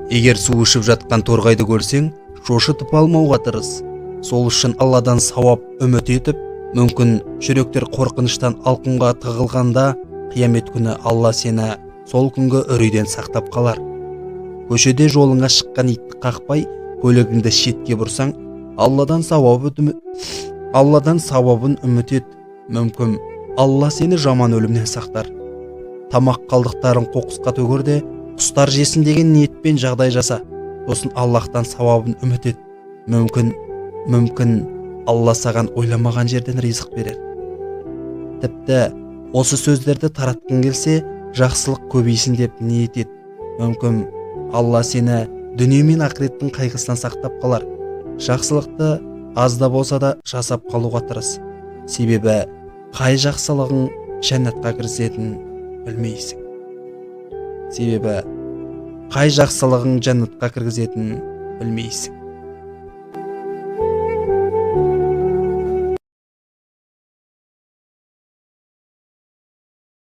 Егер су ішіп жатқан торғайды көрсең, шошытып алмауға тырыс. Сол үшін Алладан сауап үміт етіп, мүмкін жүректер қорқыныштан алқымға тығылғанда, қиямет күні Алла сені сол күнгі үрейден сақтап қалар. Көшеде жолыңа шыққан итті қақпай, көлігіңді шетке бұрсаң, Алладан сауабын үміт ет. Мүмкін Алла сені жаман өлімнен сақтар. Тамақ қалдықтарын қоқысқа төгерде, құстар жесін деген ниетпен жағдай жаса. Сосын Аллахтан сауабын үміт ет. Мүмкін Алла саған ойламаған жерден ризық берер. Тіпті осы сөздерді таратқың келсе, жақсылық көбейсін деп ниет ет. Мүмкін Алла сені дүние мен ақыреттің қайғысынан сақтап қалар. Жақсылықты аз да болса да жасап қалуға тырыс. Себебі қай жақсылығың жәннатқа кіргізетінін білмейсің.